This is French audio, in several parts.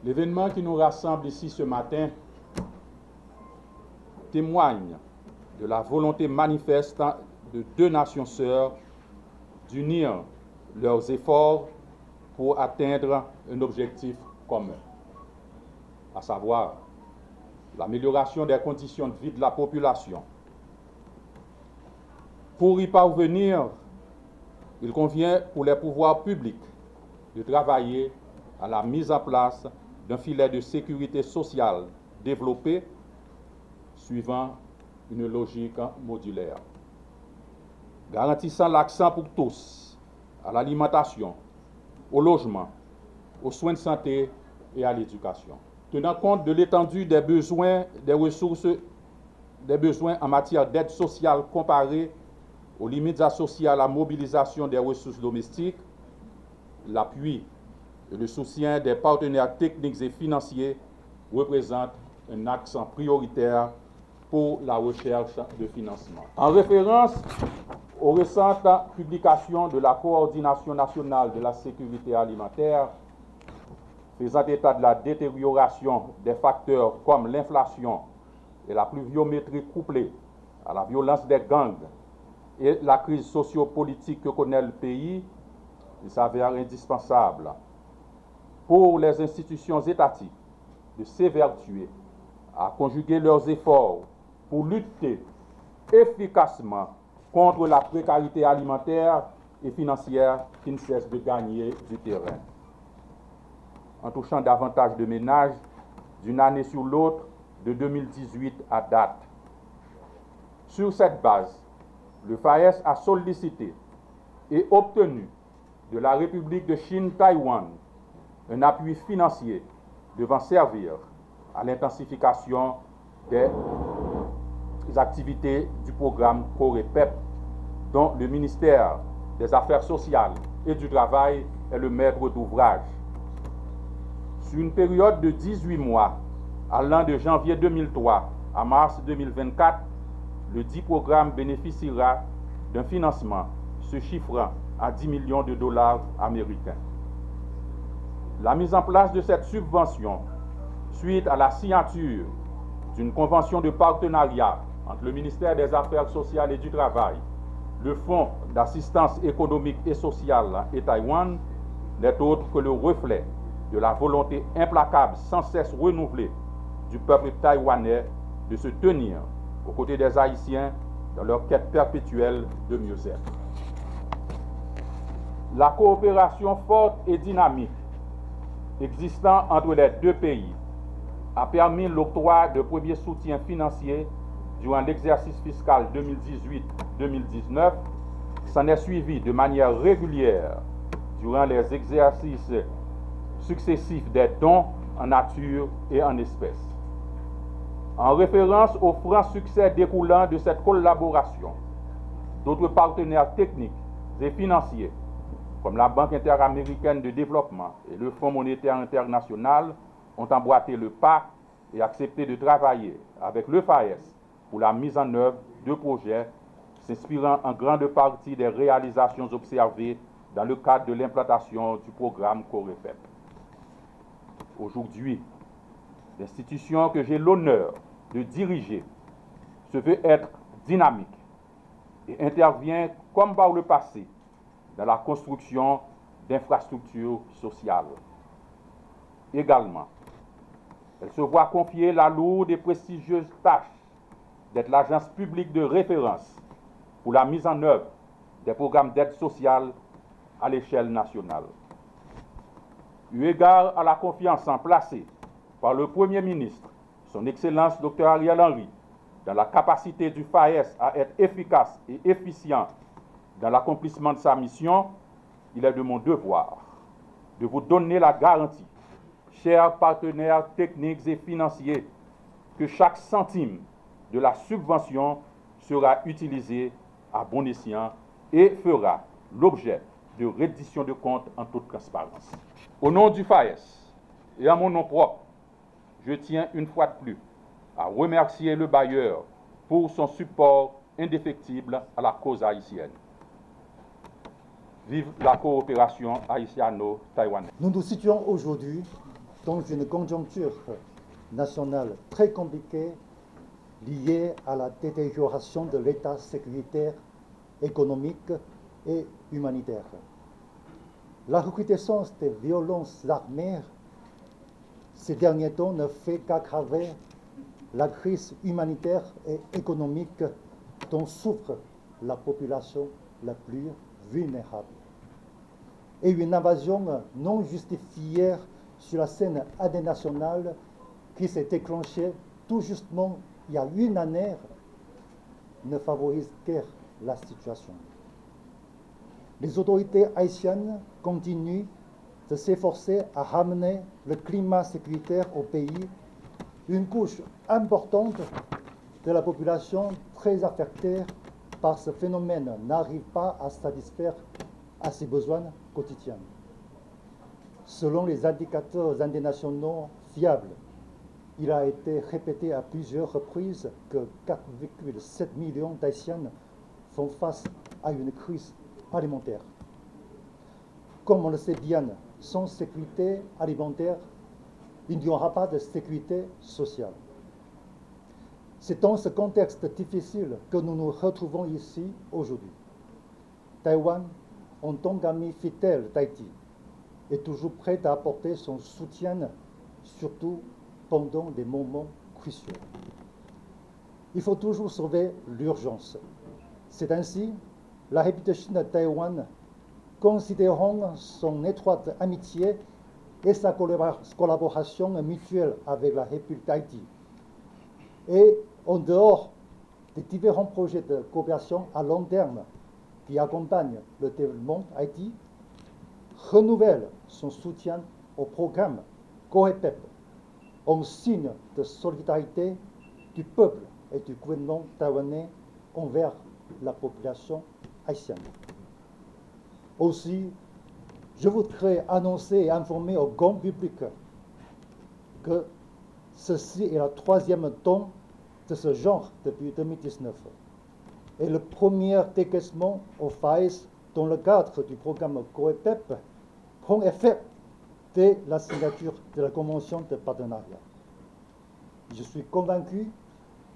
L'événement qui nous rassemble ici ce matin témoigne de la volonté manifeste de deux nations sœurs d'unir leurs efforts pour atteindre un objectif commun, à savoir l'amélioration des conditions de vie de la population. Pour y parvenir, il convient pour les pouvoirs publics de travailler à la mise en place d'un filet de sécurité sociale développé suivant une logique modulaire, garantissant l'accès pour tous à l'alimentation, au logement, aux soins de santé et à l'éducation. Tenant compte de l'étendue des besoins, des ressources, des besoins en matière d'aide sociale comparés aux limites associées à la mobilisation des ressources domestiques, l'appui et le soutien des partenaires techniques et financiers représentent un accent prioritaire pour la recherche de financement. En référence aux récentes publications de la Coordination nationale de la sécurité alimentaire, faisant état de la détérioration des facteurs comme l'inflation et la pluviométrie couplée à la violence des gangs et la crise sociopolitique que connaît le pays, il s'avère indispensable pour les institutions étatiques de s'évertuer à conjuguer leurs efforts pour lutter efficacement contre la précarité alimentaire et financière qui ne cesse de gagner du terrain, en touchant davantage de ménages d'une année sur l'autre de 2018 à date. Sur cette base, le FAES a sollicité et obtenu de la République de Chine-Taïwan un appui financier devant servir à l'intensification des activités du programme COREPEP, dont le ministère des Affaires sociales et du Travail est le maître d'ouvrage. Sur une période de 18 mois, allant de janvier 2003 à mars 2024, le dit programme bénéficiera d'un financement se chiffrant à 10 millions de dollars américains. La mise en place de cette subvention, suite à la signature d'une convention de partenariat entre le ministère des Affaires sociales et du Travail, le Fonds d'assistance économique et sociale et Taïwan, n'est autre que le reflet de la volonté implacable sans cesse renouvelée du peuple taïwanais de se tenir aux côtés des Haïtiens dans leur quête perpétuelle de mieux-être. La coopération forte et dynamique existant entre les deux pays a permis l'octroi de premiers soutiens financiers durant l'exercice fiscal 2018-2019, s'en est suivi de manière régulière durant les exercices successifs des dons en nature et en espèces. En référence au franc succès découlant de cette collaboration, d'autres partenaires techniques et financiers, comme la Banque interaméricaine de développement et le Fonds monétaire international, ont emboîté le pas et accepté de travailler avec le FAES pour la mise en œuvre de projets s'inspirant en grande partie des réalisations observées dans le cadre de l'implantation du programme COREPEP. Aujourd'hui, l'institution que j'ai l'honneur de diriger se veut être dynamique et intervient, comme par le passé, dans la construction d'infrastructures sociales. Également, elle se voit confier la lourde et prestigieuse tâche d'être l'agence publique de référence pour la mise en œuvre des programmes d'aide sociale à l'échelle nationale. Eu égard à la confiance placée par le Premier ministre, son Excellence Dr Ariel Henry, dans la capacité du FAES à être efficace et efficient dans l'accomplissement de sa mission, il est de mon devoir de vous donner la garantie, chers partenaires techniques et financiers, que chaque centime de la subvention sera utilisé à bon escient et fera l'objet de reddition de comptes en toute transparence. Au nom du FAES et à mon nom propre, je tiens une fois de plus à remercier le bailleur pour son support indéfectible à la cause haïtienne. Vive la coopération haïtiano-taïwanaise. Nous nous situons aujourd'hui dans une conjoncture nationale très compliquée liée à la détérioration de l'état sécuritaire, économique et humanitaire. La recrudescence des violences armées ces derniers temps ne fait qu'aggraver la crise humanitaire et économique dont souffre la population la plus vulnérable. Et une invasion non justifiée sur la scène internationale qui s'est déclenchée tout justement il y a une année ne favorise guère la situation. Les autorités haïtiennes continuent de s'efforcer à ramener le climat sécuritaire au pays. Une couche importante de la population très affectée par ce phénomène n'arrive pas à satisfaire à ses besoins quotidiens. Selon les indicateurs internationaux fiables, il a été répété à plusieurs reprises que 4,7 millions d'Haïtiens font face à une crise alimentaire. Comme on le sait bien, sans sécurité alimentaire, il n'y aura pas de sécurité sociale. C'est dans ce contexte difficile que nous nous retrouvons ici aujourd'hui. Taïwan, en tant qu'ami fidèle d'Haïti, est toujours prêt à apporter son soutien, surtout pendant des moments cruciaux. Il faut toujours sauver l'urgence. C'est ainsi la République de Chine de Taïwan, considérant son étroite amitié et sa collaboration mutuelle avec la République d'Haïti, et en dehors des différents projets de coopération à long terme qui accompagnent le développement d'Haïti, renouvelle son soutien au programme COEPEP en signe de solidarité du peuple et du gouvernement taïwanais envers la population haïtienne. Aussi, je voudrais annoncer et informer au grand public que ceci est la troisième don de ce genre depuis 2019 et le premier décaissement au FAES dans le cadre du programme COEPEP prend effet dès la signature de la convention de partenariat. Je suis convaincu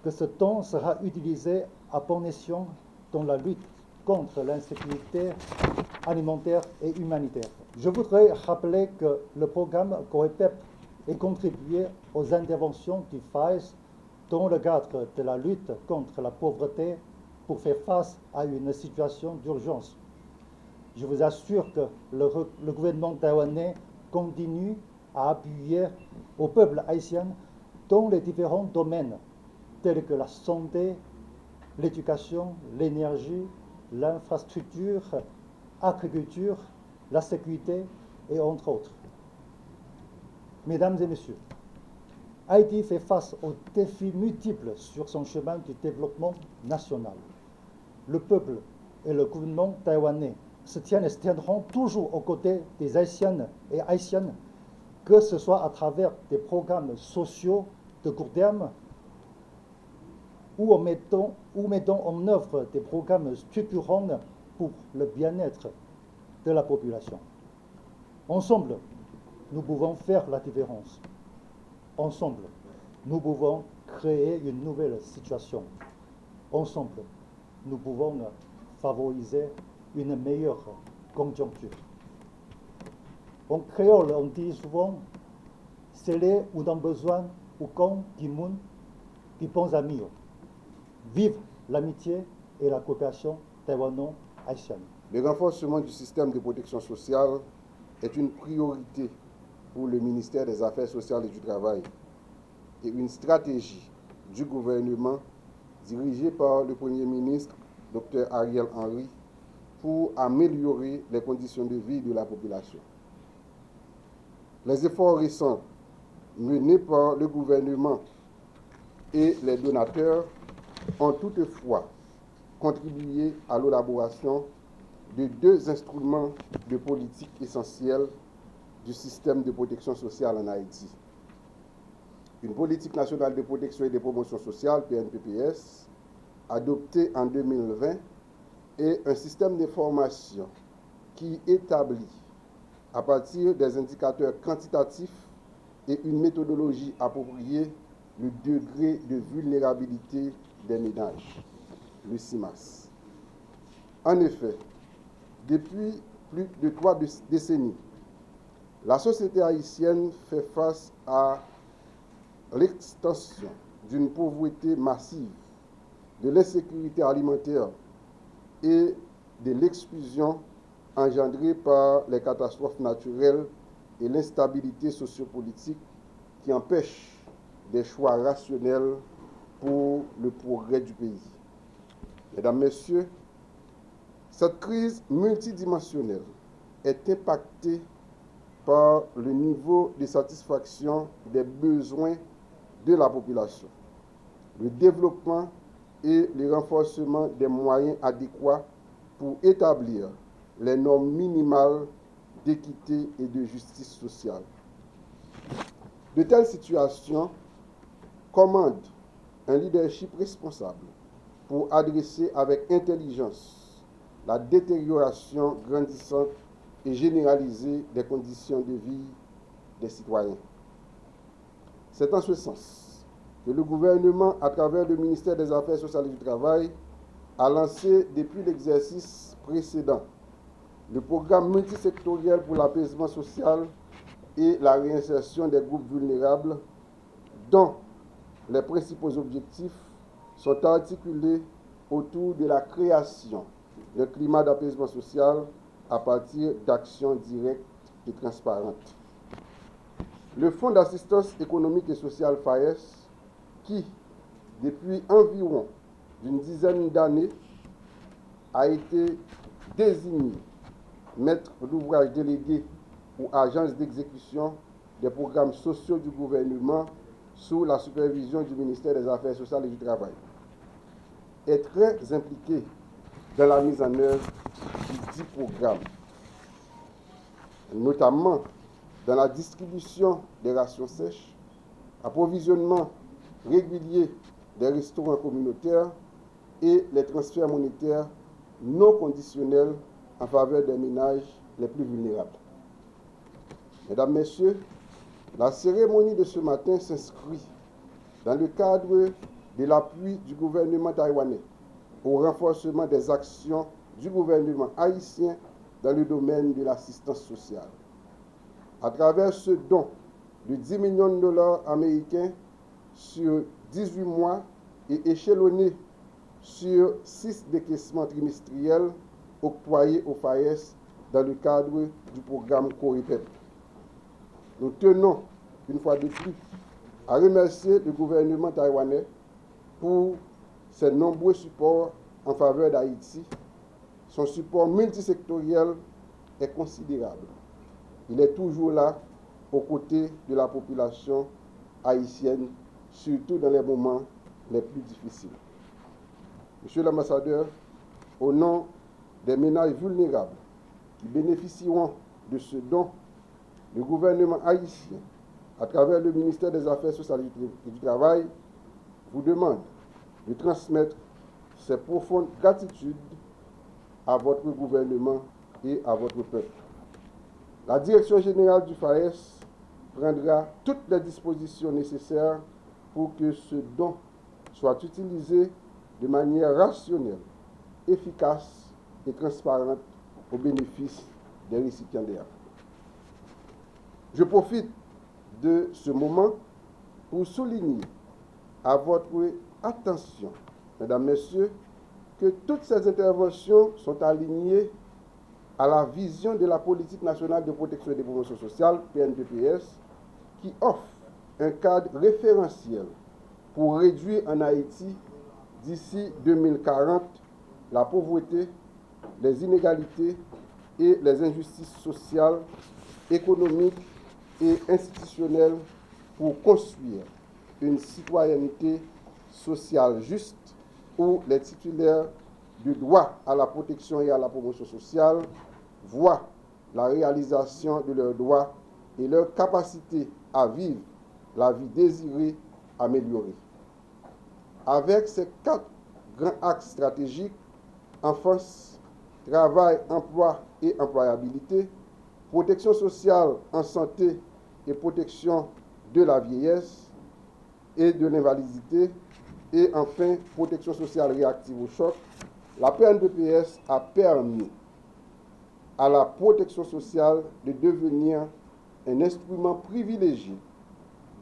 que ce don sera utilisé à bon escient dans la lutte contre l'insécurité alimentaire et humanitaire. Je voudrais rappeler que le programme COEPEP est contribué aux interventions du FAES dans le cadre de la lutte contre la pauvreté pour faire face à une situation d'urgence. Je vous assure que le gouvernement taïwanais continue à appuyer au peuple haïtien dans les différents domaines tels que la santé, l'éducation, l'énergie, l'infrastructure, l'agriculture, la sécurité et entre autres. Mesdames et messieurs, Haïti fait face aux défis multiples sur son chemin du développement national. Le peuple et le gouvernement taïwanais se tiennent et se tiendront toujours aux côtés des Haïtiennes et Haïtiennes, que ce soit à travers des programmes sociaux de court terme ou mettons en œuvre des programmes structurants pour le bien-être de la population. Ensemble, nous pouvons faire la différence. Ensemble, nous pouvons créer une nouvelle situation. Ensemble, nous pouvons favoriser une meilleure conjoncture. En créole, on dit souvent, c'est les où dans besoin ou quand qui moun, qui bons amis. Vive l'amitié et la coopération taïwano-haïtienne. Le renforcement du système de protection sociale est une priorité pour le ministère des Affaires sociales et du Travail et une stratégie du gouvernement dirigée par le Premier ministre, Dr Ariel Henry, pour améliorer les conditions de vie de la population. Les efforts récents menés par le gouvernement et les donateurs ont toutefois contribué à l'élaboration de deux instruments de politique essentiels du système de protection sociale en Haïti. Une politique nationale de protection et de promotion sociale, PNPPS, adoptée en 2020, et un système d'information qui établit, à partir des indicateurs quantitatifs et une méthodologie appropriée le degré de vulnérabilité des ménages, le CIMAS. En effet, depuis plus de 3 décennies, la société haïtienne fait face à l'extension d'une pauvreté massive, de l'insécurité alimentaire et de l'exclusion engendrée par les catastrophes naturelles et l'instabilité sociopolitique qui empêchent des choix rationnels pour le progrès du pays. Mesdames, Messieurs, cette crise multidimensionnelle est impactée par le niveau de satisfaction des besoins de la population, le développement et le renforcement des moyens adéquats pour établir les normes minimales d'équité et de justice sociale. De telles situations commandent un leadership responsable pour adresser avec intelligence la détérioration grandissante et généralisée des conditions de vie des citoyens. C'est en ce sens que le gouvernement, à travers le ministère des Affaires sociales et du Travail, a lancé depuis l'exercice précédent le programme multisectoriel pour l'apaisement social et la réinsertion des groupes vulnérables, dont les principaux objectifs sont articulés autour de la création d'un climat d'apaisement social à partir d'actions directes et transparentes. Le Fonds d'assistance économique et sociale FAES, qui, depuis environ une dizaine d'années, a été désigné maître d'ouvrage délégué ou agence d'exécution des programmes sociaux du gouvernement sous la supervision du ministère des Affaires sociales et du Travail, est très impliqué dans la mise en œuvre du programme, notamment dans la distribution des rations sèches, approvisionnement régulier des restaurants communautaires et les transferts monétaires non conditionnels en faveur des ménages les plus vulnérables. Mesdames, Messieurs, la cérémonie de ce matin s'inscrit dans le cadre de l'appui du gouvernement taïwanais au renforcement des actions du gouvernement haïtien dans le domaine de l'assistance sociale. À travers ce don de 10 millions de dollars américains sur 18 mois et échelonné sur 6 décaissements trimestriels octroyés au FAES dans le cadre du programme COREPEP. Nous tenons, une fois de plus, à remercier le gouvernement taïwanais pour ses nombreux supports en faveur d'Haïti. Son support multisectoriel est considérable. Il est toujours là, aux côtés de la population haïtienne, surtout dans les moments les plus difficiles. Monsieur l'ambassadeur, au nom des ménages vulnérables qui bénéficieront de ce don, le gouvernement haïtien, à travers le ministère des Affaires sociales et du Travail, vous demande de transmettre ses profondes gratitudes à votre gouvernement et à votre peuple. La direction générale du FAES prendra toutes les dispositions nécessaires pour que ce don soit utilisé de manière rationnelle, efficace et transparente au bénéfice des récipiendaires. Je profite de ce moment pour souligner à votre attention, Mesdames, Messieurs, que toutes ces interventions sont alignées à la vision de la politique nationale de protection et de promotion sociale, PNPPS, qui offre un cadre référentiel pour réduire en Haïti, d'ici 2040, la pauvreté, les inégalités et les injustices sociales, économiques et institutionnelles pour construire une citoyenneté sociale juste où les titulaires du droit à la protection et à la promotion sociale voient la réalisation de leurs droits et leur capacité à vivre la vie désirée améliorée. Avec ces 4 grands axes stratégiques, enfance, travail, emploi et employabilité, protection sociale en santé et protection de la vieillesse et de l'invalidité, et enfin protection sociale réactive au choc, la PNPPS a permis à la protection sociale de devenir un instrument privilégié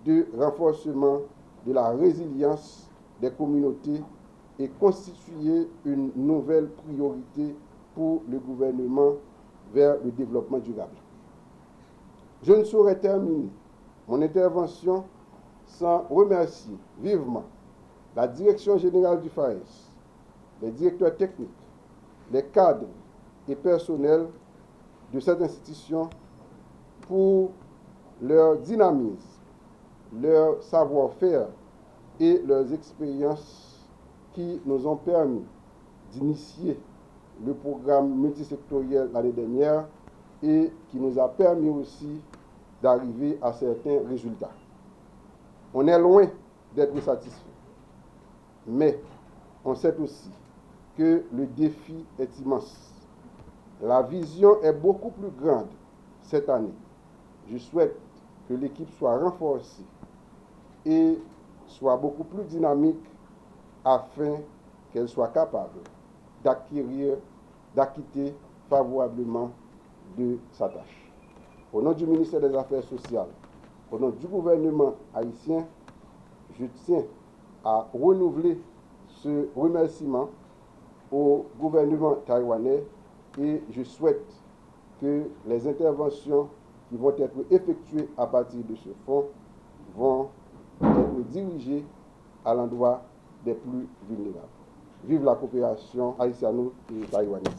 de renforcement de la résilience des communautés et constituer une nouvelle priorité pour le gouvernement vers le développement durable. Je ne saurais terminer mon intervention sans remercier vivement la Direction générale du FAES, les directeurs techniques, les cadres et personnels de cette institution pour leur dynamisme, leur savoir-faire et leurs expériences qui nous ont permis d'initier le programme multisectoriel l'année dernière et qui nous a permis aussi d'arriver à certains résultats. On est loin d'être satisfait, mais on sait aussi que le défi est immense. La vision est beaucoup plus grande cette année. Je souhaite que l'équipe soit renforcée et soit beaucoup plus dynamique afin qu'elle soit capable d'acquitter favorablement de sa tâche. Au nom du ministère des Affaires sociales, au nom du gouvernement haïtien, je tiens à renouveler ce remerciement au gouvernement taïwanais et je souhaite que les interventions qui vont être effectuées à partir de ce fonds vont être dirigées à l'endroit des plus vulnérables. Vive la coopération haïtiano et taïwanaise.